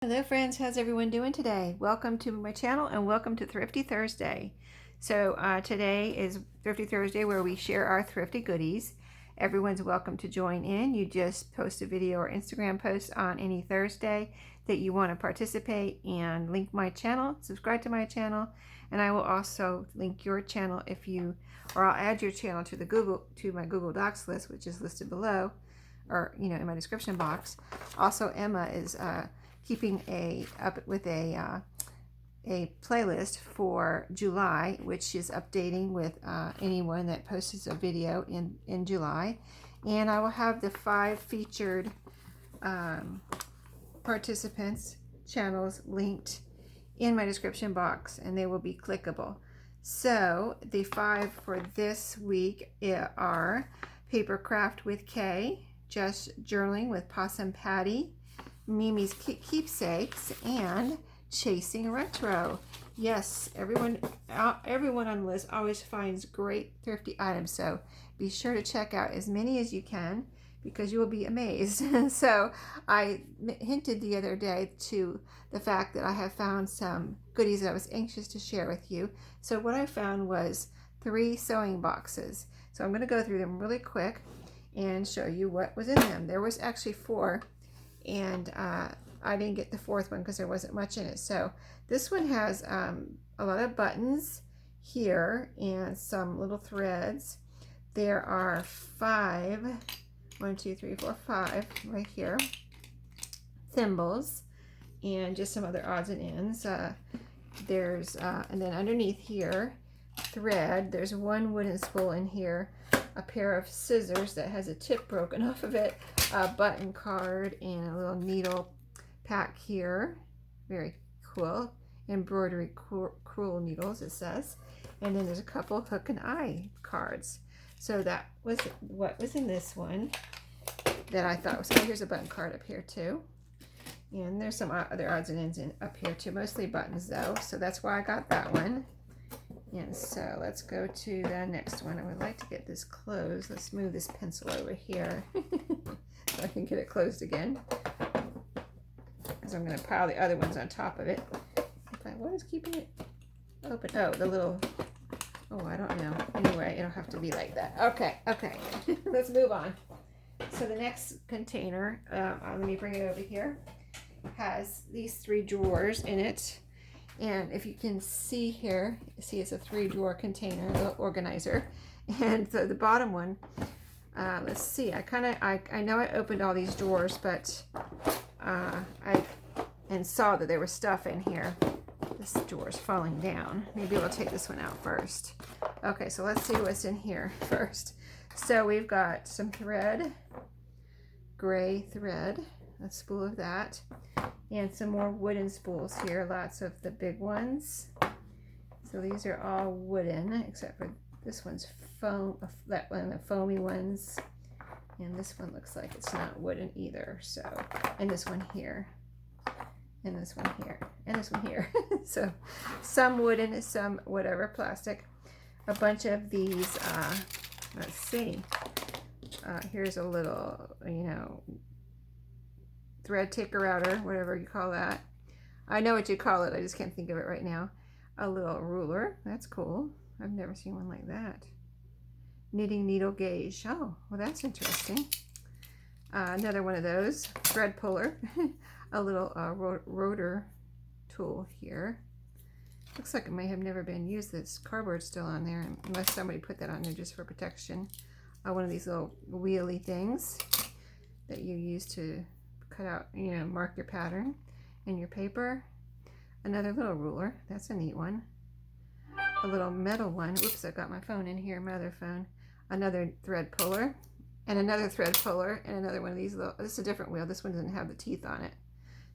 Hello friends, how's everyone doing today? Welcome to my channel and welcome to Thrifty Thursday. So today is Thrifty Thursday where we share our thrifty goodies. Everyone's welcome to join in. You just post a video or Instagram post on any Thursday that you want to participate and link my channel, subscribe to my channel, and I will also link your channel or I'll add your channel to my Google Docs list, which is listed below or in my description box. Also, Emma is keeping up with a playlist for July, which is updating with anyone that posts a video in July. And I will have the 5 featured participants channels linked in my description box, and they will be clickable. So the 5 for this week are Papercraft with Kay, Just Journaling with Possum Patty, Mimi's Keepsakes, and Chasing Retro. Yes, everyone on the list always finds great thrifty items, so be sure to check out as many as you can because you will be amazed. So I hinted the other day to the fact that I have found some goodies that I was anxious to share with you. So what I found was 3 sewing boxes. So I'm going to go through them really quick and show you what was in them. There was actually 4, and I didn't get the 4th one because there wasn't much in it. So this one has a lot of buttons here and some little threads. There are 5, 1, 2, 3, 4, 5 right here, thimbles, and just some other odds and ends. There's and then underneath here, thread. There's 1 wooden spool in here, a pair of scissors that has a tip broken off of it, a button card, and a little needle pack here. Very cool. Embroidery crewel needles, it says. And then there's a couple hook and eye cards. So that was what was in this one that I thought was, oh, here's a button card up here too. And there's some other odds and ends up here too, mostly buttons though. So that's why I got that one. And so let's go to the next one. I would like to get this closed. Let's move this pencil over here so I can get it closed again, because I'm going to pile the other ones on top of it. What is keeping it open? Oh, the little, I don't know. Anyway, it'll have to be like that. Okay. Let's move on. So the next container, let me bring it over here, has these 3 drawers in it. And if you can see here, it's a 3-drawer container, a little organizer. And so the bottom one, let's see, I know I opened all these drawers, but I saw that there was stuff in here. This drawer's falling down. Maybe we'll take this one out first. Okay, so let's see what's in here first. So we've got some thread, gray thread, a spool of that, and some more wooden spools here, lots of the big ones. So these are all wooden, except for this one's foam, that one, the foamy ones. And this one looks like it's not wooden either. So, and this one here, and this one here, and this one here. So some wooden, some whatever, plastic. A bunch of these, let's see. Here's a little, thread taker outer, whatever you call that. I know what you call it, I just can't think of it right now. A little ruler, that's cool. I've never seen one like that. Knitting needle gauge, oh, well that's interesting. Another one of those, thread puller. A little rotor tool here. Looks like it may have never been used. This cardboard's still on there, unless somebody put that on there just for protection. One of these little wheelie things that you use to cut out, mark your pattern in your paper. Another little ruler, that's a neat one. A little metal one. Oops, I got my phone in here, my other phone. Another thread puller, and another thread puller, and another one of these little, this is a different wheel. This one doesn't have the teeth on it.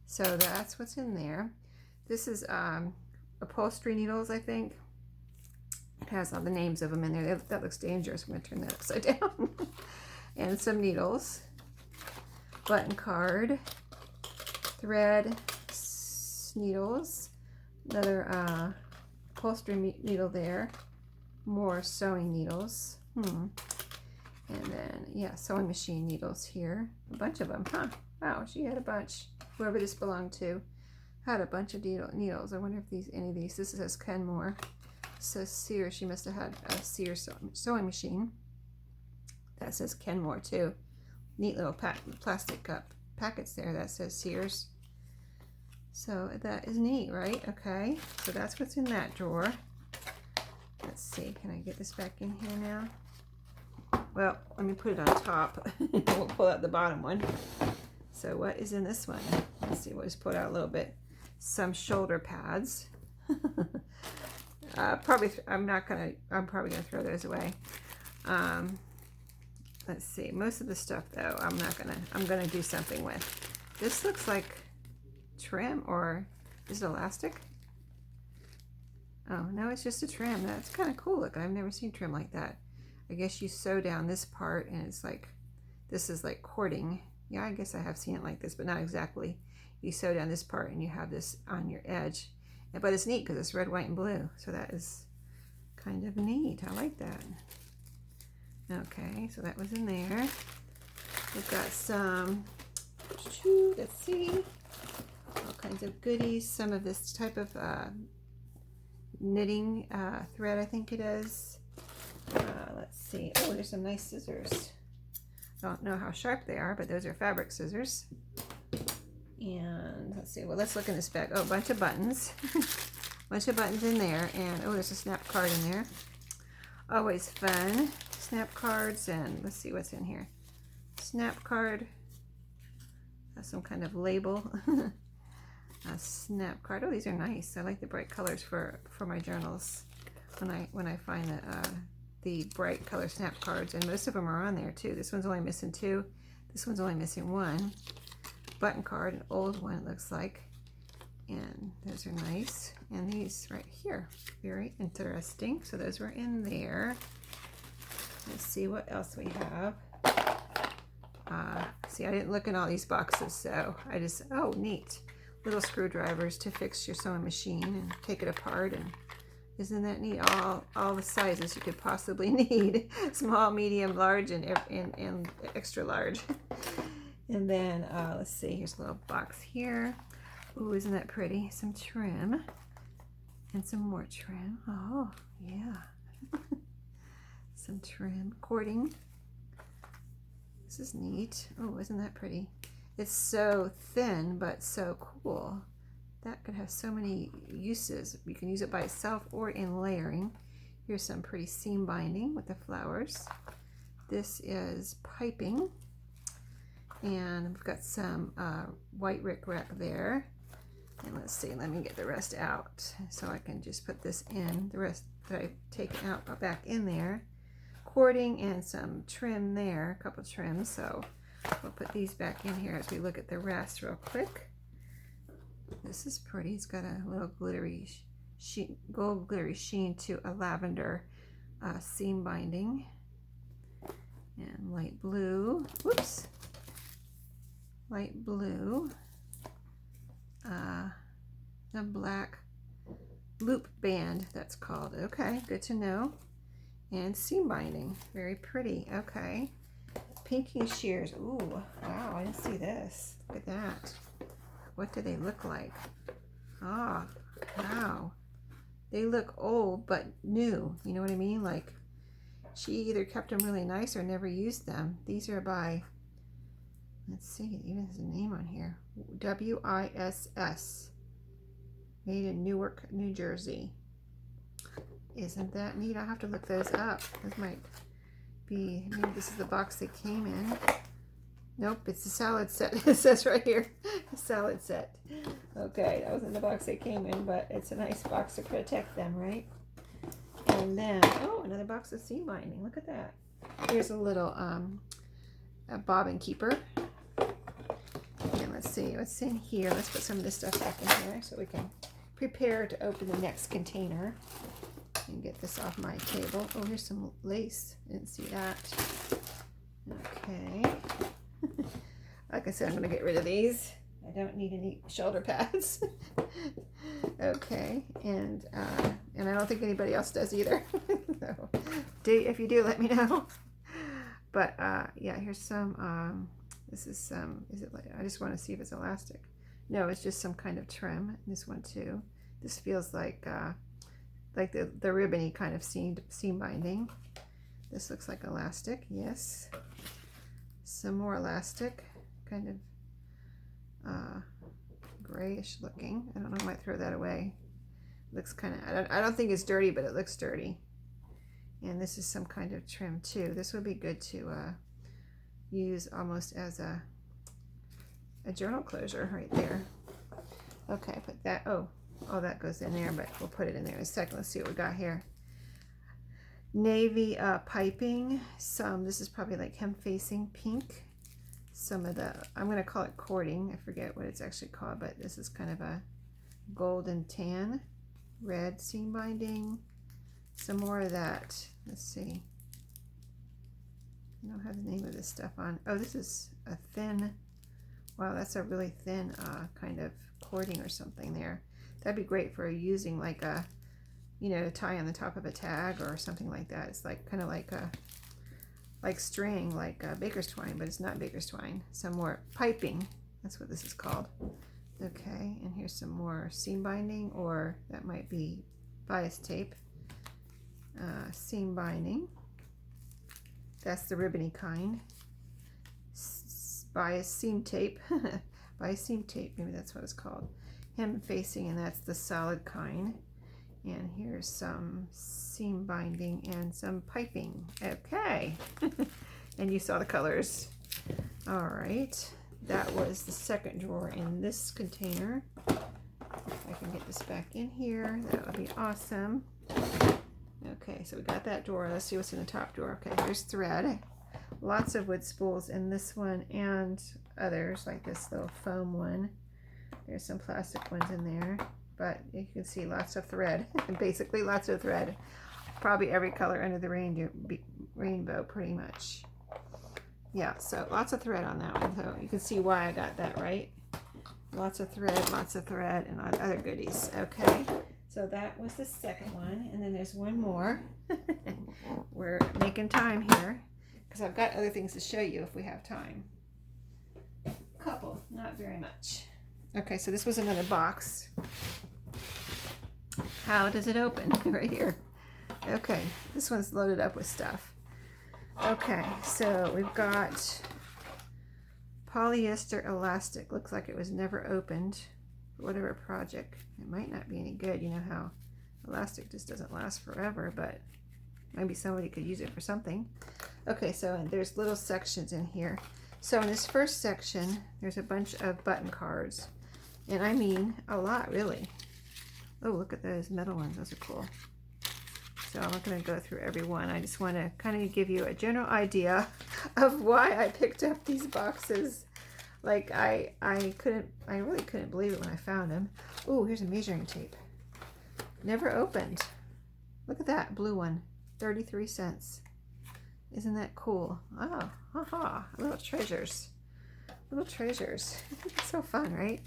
So that's what's in there. This is Upholstery Needles, I think. It has all the names of them in there. That looks dangerous. I'm going to turn that upside down. And some needles. Button card. Thread. Needles. Another upholstery needle there. More sewing needles. And then, yeah, sewing machine needles here. A bunch of them, huh? Wow, she had a bunch. Whoever this belonged to. had a bunch of needles. I wonder if any of these. This says Kenmore. Says Sears. She must have had a Sears sewing machine. That says Kenmore too. Neat little plastic packets there. That says Sears. So that is neat, right? Okay. So that's what's in that drawer. Let's see. Can I get this back in here now? Well, let me put it on top. We'll pull out the bottom one. So what is in this one? Let's see. We'll just pull it out a little bit. Some shoulder pads. I'm probably gonna throw those away. Let's see. Most of the stuff though, I'm gonna do something with. This looks like trim, or is it elastic? Oh no, it's just a trim. That's kind of cool looking. I've never seen trim like that. I guess you sew down this part and it's like, this is like cording. Yeah, I guess I have seen it like this, but not exactly. You sew down this part and you have this on your edge. But it's neat because it's red, white, and blue. So that is kind of neat. I like that. Okay, so that was in there. We've got some, let's see, all kinds of goodies. Some of this type of knitting thread, I think it is. Let's see. Oh, there's some nice scissors. I don't know how sharp they are, but those are fabric scissors. And let's see. Well, let's look in this bag. Oh, a bunch of buttons. Bunch of buttons in there. And oh, there's a snap card in there. Always fun. Snap cards. And let's see what's in here. Snap card. Some kind of label. A snap card. Oh, these are nice. I like the bright colors for my journals. When I find the bright color snap cards, and most of them are on there too. This one's only missing 2. This one's only missing 1. Button card, an old one it looks like, and those are nice. And these right here, very interesting. So those were in there. Let's see what else we have. See, I didn't look in all these boxes, so I just, oh, neat. Little screwdrivers to fix your sewing machine and take it apart. And isn't that neat? All the sizes you could possibly need. Small, medium, large, and extra large. And then, let's see, here's a little box here. Ooh, isn't that pretty? Some trim. And some more trim. Oh, yeah. Some trim. Cording. This is neat. Oh, isn't that pretty? It's so thin, but so cool. That could have so many uses. You can use it by itself or in layering. Here's some pretty seam binding with the flowers. This is piping. And we've got some white rickrack there. And let's see, let me get the rest out. So I can just put this in. The rest that I've taken out back in there. Cording and some trim there, a couple trims. So we'll put these back in here as we look at the rest real quick. This is pretty. It's got a little glittery sheen, gold glittery sheen to a lavender seam binding. And light blue. Whoops. Light blue. The black loop band, that's called. Okay, good to know. And seam binding. Very pretty. Okay. Pinking shears. Ooh, wow, I didn't see this. Look at that. What do they look like? Ah, wow. They look old but new. You know what I mean? Like she either kept them really nice or never used them. These are by, let's see, it even has a name on here. WISS. Made in Newark, New Jersey. Isn't that neat? I'll have to look those up. Those might be, maybe this is the box they came in. Nope, it's a salad set. It says right here, a salad set. Okay, that wasn't the box they came in, but it's a nice box to protect them, right? And then, oh, another box of seam binding. Look at that. Here's a little a bobbin keeper. And let's see what's in here. Let's put some of this stuff back in here so we can prepare to open the next container and get this off my table. Oh, here's some lace. Didn't see that. Okay. Like I said, I'm going to get rid of these. I don't need any shoulder pads. Okay, and I don't think anybody else does either. So, if you do, let me know. But yeah, here's some. This is some. Is it like? I just want to see if it's elastic. No, it's just some kind of trim. This one too. This feels like the ribbony kind of seam binding. This looks like elastic. Yes. Some more elastic, kind of grayish looking. I don't know, I might throw that away. Looks kind of, I don't think it's dirty, but it looks dirty. And this is some kind of trim too. This would be good to use almost as a journal closure right there. Okay, put that, oh, that goes in there, but we'll put it in there in a second. Let's see what we got here. Navy piping. This is probably like hem facing pink. Some of the, I'm going to call it cording. I forget what it's actually called, but this is kind of a golden tan. Red seam binding. Some more of that. Let's see. I don't have the name of this stuff on. Oh, this is a thin, wow, that's a really thin kind of cording or something there. That'd be great for using like a, you know, to tie on the top of a tag or something like that. It's like kind of like a, like string, like baker's twine, but it's not baker's twine. Some more piping. That's what this is called. Okay, and here's some more seam binding, or that might be bias tape. Seam binding. That's the ribbony kind. Bias seam tape. Bias seam tape, maybe that's what it's called. Hem facing, and that's the solid kind. And here's some seam binding and some piping. Okay. And you saw the colors. All right. That was the second drawer in this container. If I can get this back in here, that would be awesome. Okay, so we got that drawer. Let's see what's in the top drawer. Okay, here's thread. Lots of wood spools in this one and others, like this little foam one. There's some plastic ones in there, but you can see lots of thread. Basically lots of thread. Probably every color under the rainbow pretty much. Yeah, so lots of thread on that one. So you can see why I got that right. Lots of thread, and other goodies. Okay, so that was the second one. And then there's one more. We're making time here because I've got other things to show you if we have time. Couple, not very much. Okay, so this was another box. How does it open? Right here. Okay, this one's loaded up with stuff. Okay, so we've got polyester elastic. Looks like it was never opened for whatever project. It might not be any good. You know how elastic just doesn't last forever, but maybe somebody could use it for something. Okay, so there's little sections in here. So in this first section, there's a bunch of button cards. And I mean a lot, really. Oh, look at those metal ones. Those are cool. So I'm not going to go through every one. I just want to kind of give you a general idea of why I picked up these boxes. Like I really couldn't believe it when I found them. Oh, here's a measuring tape. Never opened. Look at that blue one. 33 cents. Isn't that cool? Oh, haha. Little treasures. Little treasures. It's so fun, right?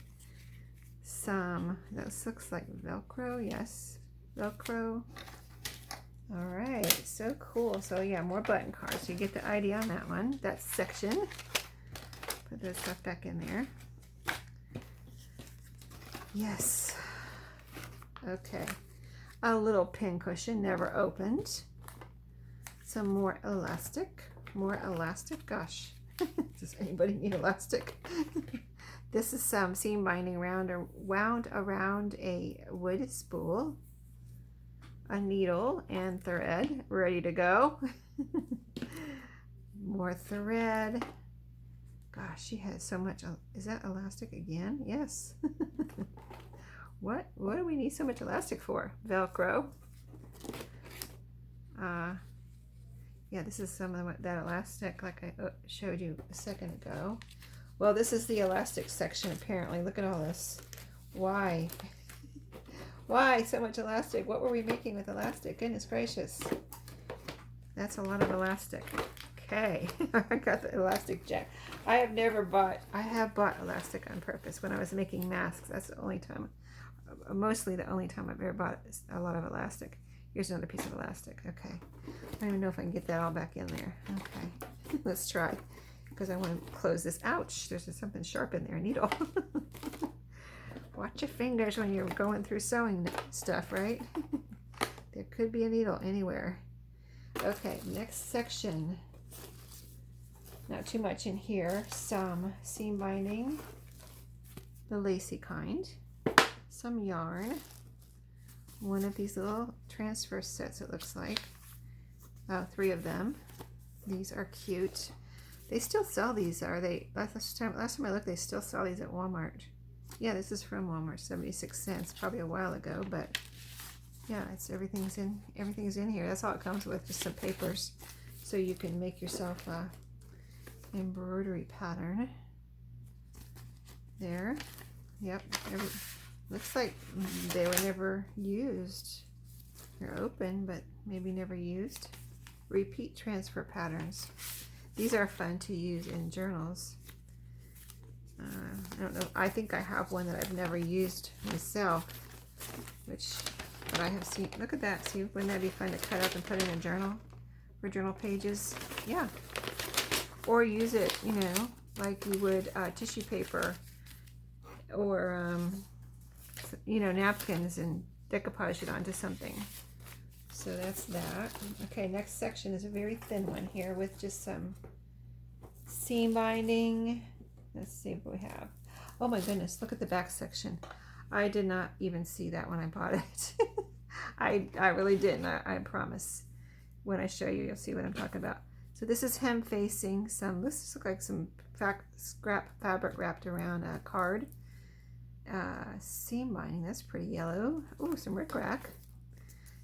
That looks like Velcro. Yes, Velcro. All right, so cool. So yeah, more button cards. So you get the idea on that one. That section. Put this stuff back in there. Yes. Okay. A little pin cushion, never opened. Some more elastic. More elastic. Gosh, does anybody need elastic? This is some seam binding wound around a wood spool. A needle and thread ready to go. More thread. Gosh, she has so much. Is that elastic again? Yes. What do we need so much elastic for? Velcro. Yeah, this is some of that elastic like I showed you a second ago. Well, this is the elastic section apparently. Look at all this. Why? Why so much elastic? What were we making with elastic? Goodness gracious. That's a lot of elastic. Okay. I got the elastic jack. I have bought elastic on purpose when I was making masks. That's the only time, mostly the only time I've ever bought a lot of elastic. Here's another piece of elastic. Okay. I don't even know if I can get that all back in there. Okay. Let's try. Because I want to close this. Ouch. There's something sharp in there. A needle. Watch your fingers when you're going through sewing stuff, right? There could be a needle anywhere. Okay, next section. Not too much in here. Some seam binding, the lacy kind. Some yarn. One of these little transfer sets, it looks like. 3 of them. These are cute. They still sell these, are they? Last time I looked, they still sell these at Walmart. Yeah, this is from Walmart, 76 cents, probably a while ago, but yeah, it's everything's in here. That's all it comes with, just some papers, so you can make yourself a embroidery pattern. There. Yep. Looks like they were never used. They're open, but maybe never used. Repeat transfer patterns. These are fun to use in journals. I don't know. I think I have one that I've never used myself, but I have seen. Look at that. See, wouldn't that be fun to cut up and put in a journal for journal pages? Yeah. Or use it, you know, like you would tissue paper or, you know, napkins, and decoupage it onto something. So that's that. Okay, next section is a very thin one here with just some seam binding. Let's see what we have. Oh my goodness, look at the back section. I did not even see that when I bought it. I really didn't, I promise. When I show you, you'll see what I'm talking about. So this is hem facing some, this looks like some scrap fabric wrapped around a card. Seam binding, that's pretty yellow. Oh, some rickrack.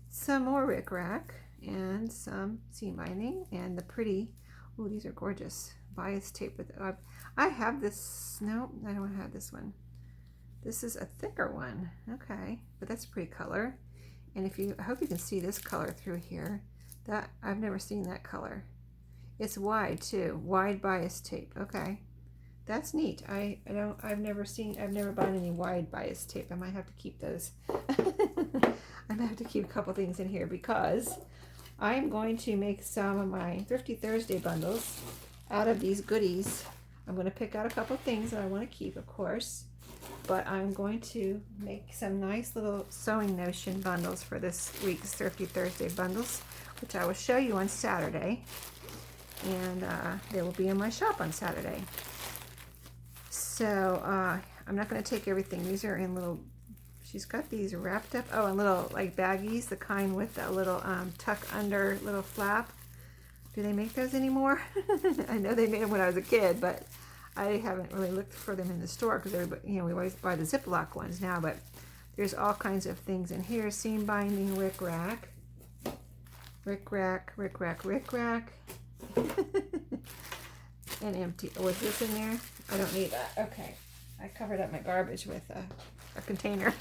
Some more rickrack and some seam binding, and the pretty, oh, these are gorgeous. Bias tape with, I have this, no, I don't have this one. This is a thicker one, okay, but that's a pretty color. And I hope you can see this color through here. That, I've never seen that color. It's wide too, wide bias tape, okay. That's neat. I've never bought any wide bias tape. I might have to keep those. I might have to keep a couple things in here because I'm going to make some of my Thrifty Thursday bundles out of these goodies. I'm going to pick out a couple things that I want to keep, of course, but I'm going to make some nice little sewing notion bundles for this week's Thrifty Thursday bundles, which I will show you on Saturday, and they will be in my shop on Saturday. So I'm not going to take everything. These are in little, she's got these wrapped up, in little like baggies, the kind with a little tuck under little flap. Do they make those anymore? I know they made them when I was a kid, but I haven't really looked for them in the store because everybody, you know, we always buy the Ziploc ones now, but there's all kinds of things in here. Seam binding, rickrack, and empty. Oh, is this in there? I don't need that. Okay. I covered up my garbage with a container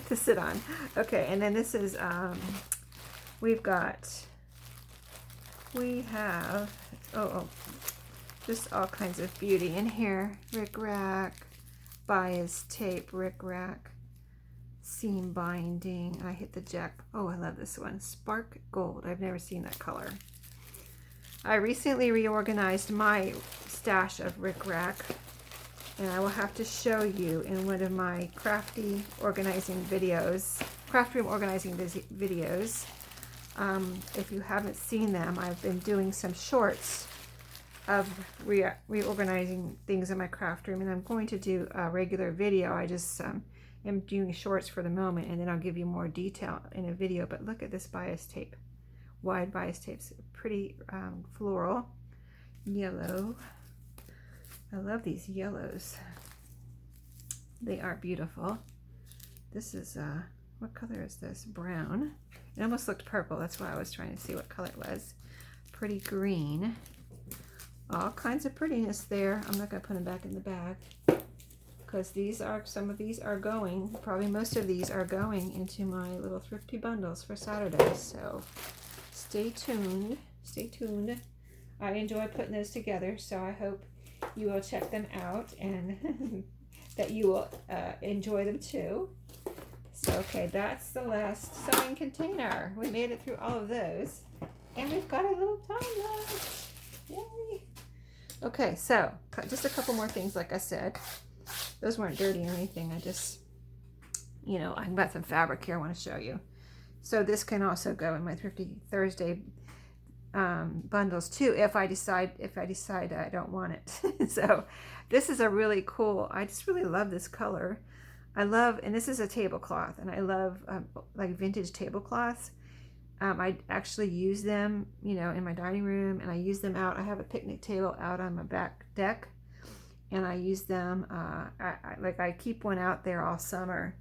to sit on. Okay, and then this is, we have, just all kinds of beauty in here. Rickrack, bias tape, rickrack, seam binding. I hit the jack. Oh, I love this one. Spark Gold. I've never seen that color. I recently reorganized my stash of rickrack, and I will have to show you in one of my craft room organizing videos. If you haven't seen them, I've been doing some shorts of reorganizing things in my craft room, and I'm going to do a regular video. I just am doing shorts for the moment, and then I'll give you more detail in a video. But look at this bias tape. Wide bias tapes, pretty floral, yellow. I love these yellows. They are beautiful. This is, what color is this? Brown. It almost looked purple. That's why I was trying to see what color it was. Pretty green. All kinds of prettiness there. I'm not going to put them back in the bag because some of these are going, probably most of these are going into my little thrifty bundles for Saturday. So stay tuned. Stay tuned. I enjoy putting those together, so I hope you will check them out and that you will enjoy them too. So, okay, that's the last sewing container. We made it through all of those, and we've got a little time left. Yay! Okay, so just a couple more things. Like I said, those weren't dirty or anything. I just you know, I've got some fabric here I want to show you. So this can also go in my Thrifty Thursday bundles too, if I decide I don't want it. So this is a really cool, I just really love this color. I love, and this is a tablecloth, and I love like vintage tablecloths. I actually use them, you know, in my dining room, and I use them out. I have a picnic table out on my back deck, and I use them. I keep one out there all summer.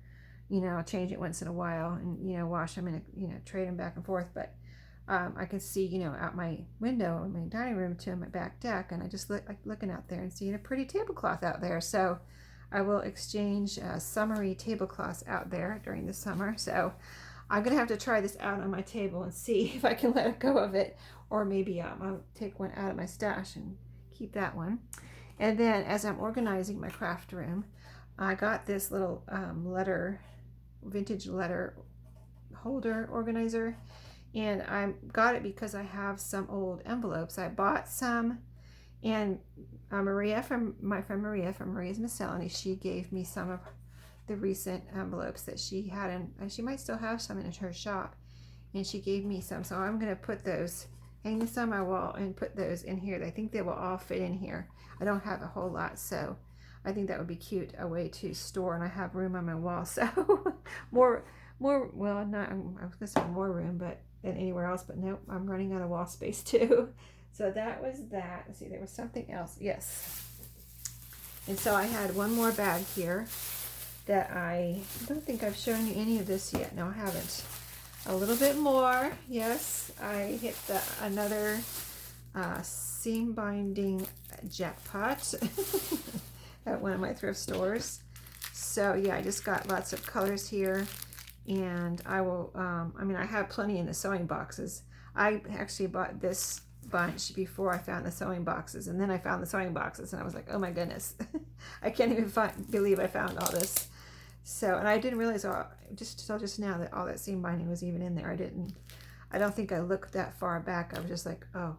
You know, I'll change it once in a while, and you know, wash them and you know, trade them back and forth. But I can see, you know, out my window in my dining room to my back deck, and I just like looking out there and seeing a pretty tablecloth out there. So I will exchange summery tablecloths out there during the summer. So I'm gonna have to try this out on my table and see if I can let go of it, or maybe I'll take one out of my stash and keep that one. And then as I'm organizing my craft room, I got this little vintage letter holder organizer, and I got it because I have some old envelopes. I bought some, and Maria, from my friend Maria from Maria's Miscellany, she gave me some of the recent envelopes that she had, and she might still have some in her shop, and she gave me some. So I'm going to put those, hang this on my wall and put those in here. I think they will all fit in here. I don't have a whole lot, so I think that would be cute, a way to store, and I have room on my wall. So more, well, not, I was gonna say more room, but than anywhere else, but nope, I'm running out of wall space too. So that was that. Let's see, there was something else. Yes. And so I had one more bag here that I don't think I've shown you any of this yet. No, I haven't. A little bit more. Yes, I hit another seam binding jackpot at one of my thrift stores. So yeah, I just got lots of colors here, and I will, I mean, I have plenty in the sewing boxes. I actually bought this bunch before I found the sewing boxes, and then I found the sewing boxes, and I was like, oh my goodness, I can't even believe I found all this. So, and I didn't realize just now that all that seam binding was even in there. I don't think I looked that far back. I was just like, oh,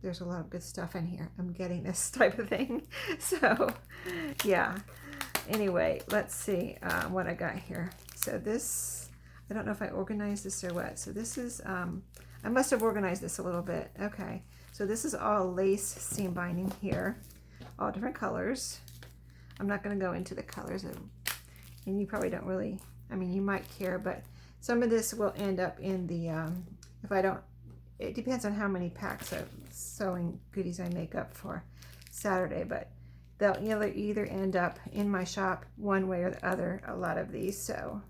there's a lot of good stuff in here. I'm getting this type of thing. So yeah, anyway, let's see what I got here. So this, I don't know if I organized this or what. So this is, I must have organized this a little bit. Okay, so this is all lace seam binding here, all different colors. I'm not going to go into the colors, and you probably don't really, I mean, you might care, but some of this will end up in the, if I don't, it depends on how many packs of sewing goodies I make up for Saturday, but they'll either end up in my shop one way or the other, a lot of these. So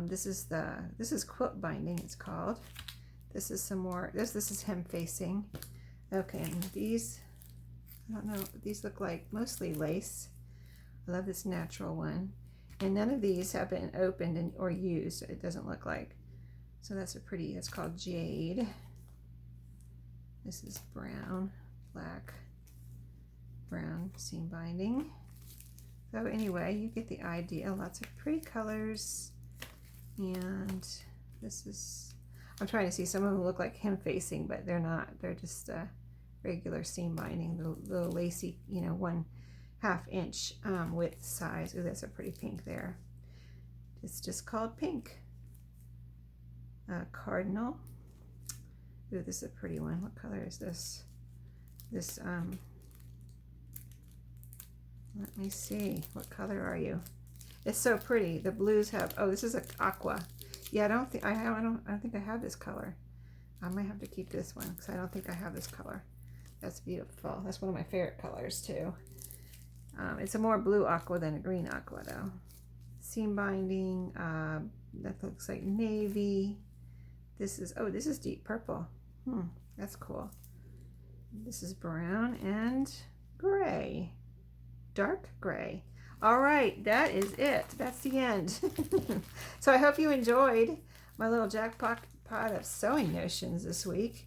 this is quilt binding, it's called. This is some more, this is hem facing. Okay, and these, I don't know, these look like mostly lace. I love this natural one. And none of these have been opened or used, it doesn't look like. So that's a pretty, that's called Jade. This is brown, black, brown seam binding. So anyway, you get the idea. Lots of pretty colors. And this is, I'm trying to see, some of them look like hem facing, but they're not. They're just regular seam binding, the little lacy, you know, 1/2 inch width size. Ooh, that's a pretty pink there. It's just called pink. Cardinal. Ooh, this is a pretty one. What color is this? This, let me see. What color are you? It's so pretty. The blues have, oh, this is an aqua. Yeah, I don't think I think I have this color. I might have to keep this one because I don't think I have this color. That's beautiful. That's one of my favorite colors too. It's a more blue aqua than a green aqua though. Seam binding, that looks like navy. This is, oh, this is deep purple. That's cool. This is brown and gray. Dark gray. All right, that is it. That's the end. So I hope you enjoyed my little jackpot of sewing notions this week.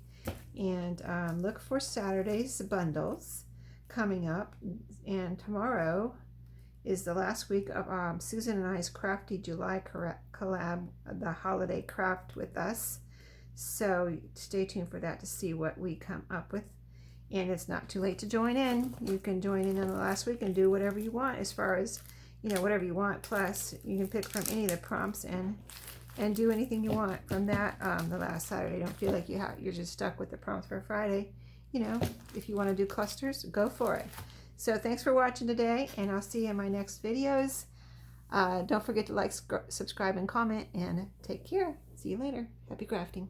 And look for Saturday's bundles coming up. And tomorrow is the last week of Susan and I's Crafty July collab, the holiday craft with us. So stay tuned for that to see what we come up with. And it's not too late to join in. You can join in on the last week and do whatever you want as far as, you know, whatever you want. Plus, you can pick from any of the prompts and do anything you want from that. The last Saturday, don't feel like you're just stuck with the prompts for Friday. You know, if you want to do clusters, go for it. So thanks for watching today, and I'll see you in my next videos. Don't forget to like, subscribe, and comment, and take care. See you later. Happy crafting.